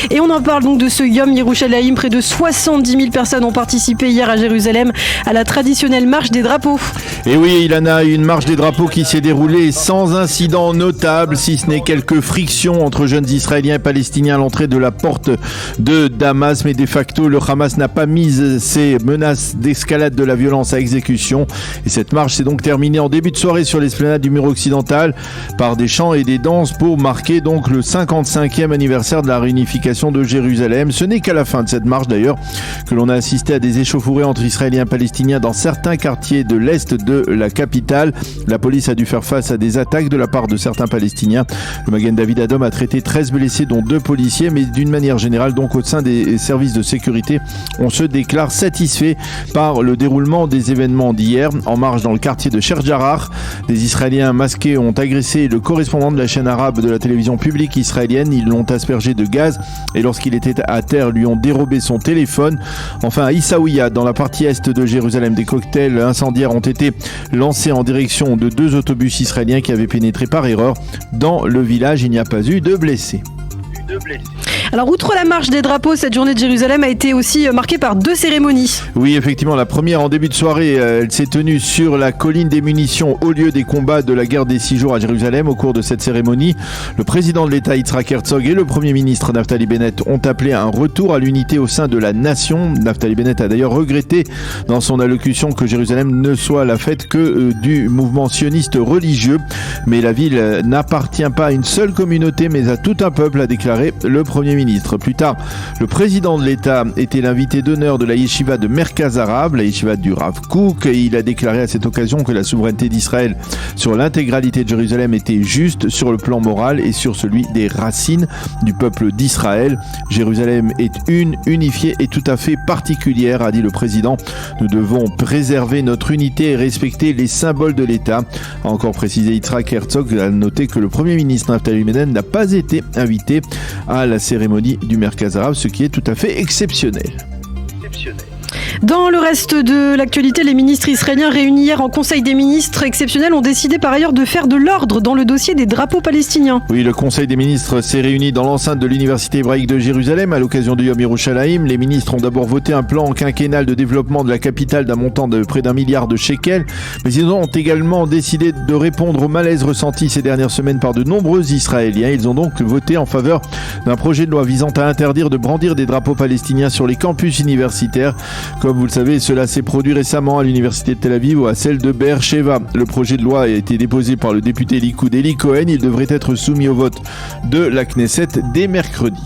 Et on en parle donc de ce Yom Yerushalayim. Près de 70 000 personnes ont participé hier à Jérusalem à la traditionnelle marche des drapeaux. Et oui, Ilana, une marche des drapeaux qui s'est déroulée sans incident notable, si ce n'est quelques frictions entre jeunes Israéliens et Palestiniens à l'entrée de la porte de Damas. Mais de facto, le Hamas n'a pas mis ses menaces d'escalade de la violence à exécution. Et cette marche s'est donc terminée en début de soirée sur l'esplanade du mur occidental par des chants et des danses pour marquer donc le 55e anniversaire de la réunification de Jérusalem. Ce n'est qu'à la fin de cette marche d'ailleurs que l'on a assisté à des échauffourées entre Israéliens et Palestiniens dans certains quartiers de l'Est de la capitale. La police a dû faire face à des attaques de la part de certains Palestiniens. Le Magen David Adom a traité 13 blessés dont 2 policiers, mais d'une manière générale, donc au sein des services de sécurité, on se déclare satisfait par le déroulement des événements d'hier. En marche dans le quartier de Sheikh Jarrah, des Israéliens masqués ont agressé le correspondant de la chaîne arabe de la télévision publique israélienne. Ils l'ont aspergé de gaz et lorsqu'il était à terre, lui ont dérobé son téléphone. Enfin, à Issaouia, dans la partie est de Jérusalem, des cocktails incendiaires ont été lancés en direction de 2 autobus israéliens qui avaient pénétré par erreur dans le village. Il n'y a pas eu de blessés. Alors, outre la marche des drapeaux, cette journée de Jérusalem a été aussi marquée par 2 cérémonies. Oui, effectivement, la première en début de soirée, elle s'est tenue sur la colline des munitions au lieu des combats de la guerre des 6 jours à Jérusalem. Au cours de cette cérémonie, le président de l'État Yitzhak Herzog et le Premier ministre Naftali Bennett ont appelé à un retour à l'unité au sein de la nation. Naftali Bennett a d'ailleurs regretté dans son allocution que Jérusalem ne soit la fête que du mouvement sioniste religieux. Mais la ville n'appartient pas à une seule communauté, mais à tout un peuple, a déclaré le Premier ministre. Plus tard, le président de l'État était l'invité d'honneur de la yeshiva de Merkaz Arabe, la yeshiva du Rav Kook, et il a déclaré à cette occasion que la souveraineté d'Israël sur l'intégralité de Jérusalem était juste sur le plan moral et sur celui des racines du peuple d'Israël. Jérusalem est unifiée et tout à fait particulière, a dit le président. Nous devons préserver notre unité et respecter les symboles de l'État, a encore précisé Yitzhak Herzog. A noté que le Premier ministre Naftali Bennett n'a pas été invité à la cérémonie du Merkaz Arabe, ce qui est tout à fait exceptionnel. Dans le reste de l'actualité, les ministres israéliens réunis hier en Conseil des ministres exceptionnel ont décidé par ailleurs de faire de l'ordre dans le dossier des drapeaux palestiniens. Oui, le Conseil des ministres s'est réuni dans l'enceinte de l'Université hébraïque de Jérusalem à l'occasion du Yom Yerushalayim. Les ministres ont d'abord voté un plan quinquennal de développement de la capitale d'un montant de près d'1 milliard de shekels, mais ils ont également décidé de répondre au malaise ressenti ces dernières semaines par de nombreux Israéliens. Ils ont donc voté en faveur d'un projet de loi visant à interdire de brandir des drapeaux palestiniens sur les campus universitaires. Comme vous le savez, cela s'est produit récemment à l'université de Tel Aviv ou à celle de Be'er Sheva. Le projet de loi a été déposé par le député Likoud Eli Cohen. Il devrait être soumis au vote de la Knesset dès mercredi.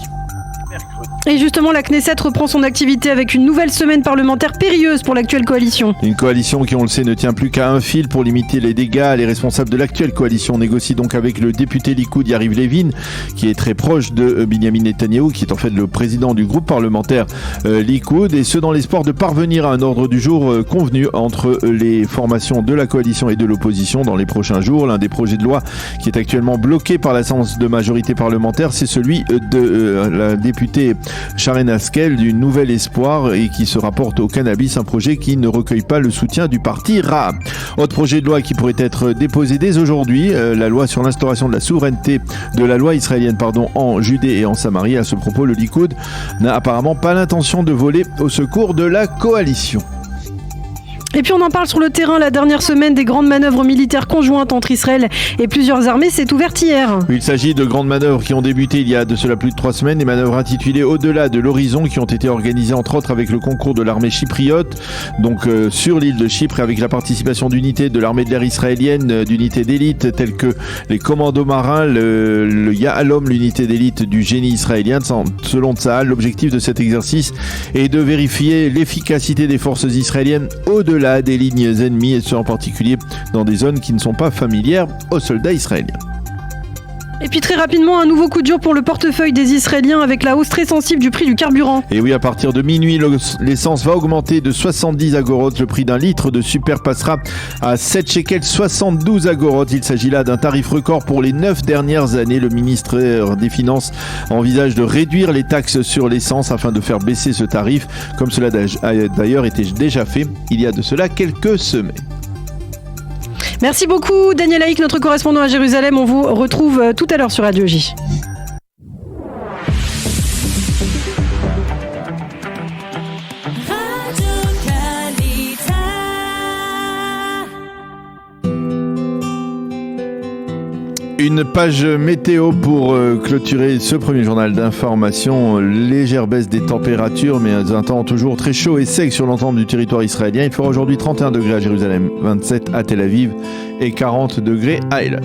Et justement, la Knesset reprend son activité avec une nouvelle semaine parlementaire périlleuse pour l'actuelle coalition. Une coalition qui, on le sait, ne tient plus qu'à un fil pour limiter les dégâts. Les responsables de l'actuelle coalition négocient donc avec le député Likoud Yariv Levin, qui est très proche de Binyamin Netanyahou, qui est en fait le président du groupe parlementaire Likoud, et ce dans l'espoir de parvenir à un ordre du jour convenu entre les formations de la coalition et de l'opposition dans les prochains jours. L'un des projets de loi qui est actuellement bloqué par l'absence de majorité parlementaire, c'est celui de la députée Sharon Haskel du Nouvel Espoir et qui se rapporte au cannabis, un projet qui ne recueille pas le soutien du parti Ra'am. Autre projet de loi qui pourrait être déposé dès aujourd'hui, la loi sur l'instauration de la souveraineté de la loi israélienne en Judée et en Samarie. À ce propos, le Likoud n'a apparemment pas l'intention de voler au secours de la coalition. Et puis on en parle sur le terrain. La dernière semaine des grandes manœuvres militaires conjointes entre Israël et plusieurs armées s'est ouverte hier. Il s'agit de grandes manœuvres qui ont débuté il y a de cela plus de 3 semaines. Des manœuvres intitulées Au-delà de l'horizon qui ont été organisées entre autres avec le concours de l'armée chypriote, donc sur l'île de Chypre, avec la participation d'unités de l'armée de l'air israélienne, d'unités d'élite telles que les commandos marins, le Yahalom, l'unité d'élite du génie israélien. Selon Tsahal, l'objectif de cet exercice est de vérifier l'efficacité des forces israéliennes au-delà des lignes ennemies, et ce en particulier dans des zones qui ne sont pas familières aux soldats israéliens. Et puis très rapidement, un nouveau coup de jour pour le portefeuille des Israéliens avec la hausse très sensible du prix du carburant. Et oui, à partir de minuit, l'essence va augmenter de 70 agorotes. Le prix d'un litre de super passera à 7 shekels 72 agorotes. Il s'agit là d'un tarif record pour les 9 dernières années. Le ministère des Finances envisage de réduire les taxes sur l'essence afin de faire baisser ce tarif, comme cela a d'ailleurs été déjà fait il y a de cela quelques semaines. Merci beaucoup Daniel Haïk, notre correspondant à Jérusalem. On vous retrouve tout à l'heure sur Radio J. Une page météo pour clôturer ce premier journal d'information. Légère baisse des températures, mais un temps toujours très chaud et sec sur l'ensemble du territoire israélien. Il fera aujourd'hui 31 degrés à Jérusalem, 27 à Tel Aviv et 40 degrés à Eilat.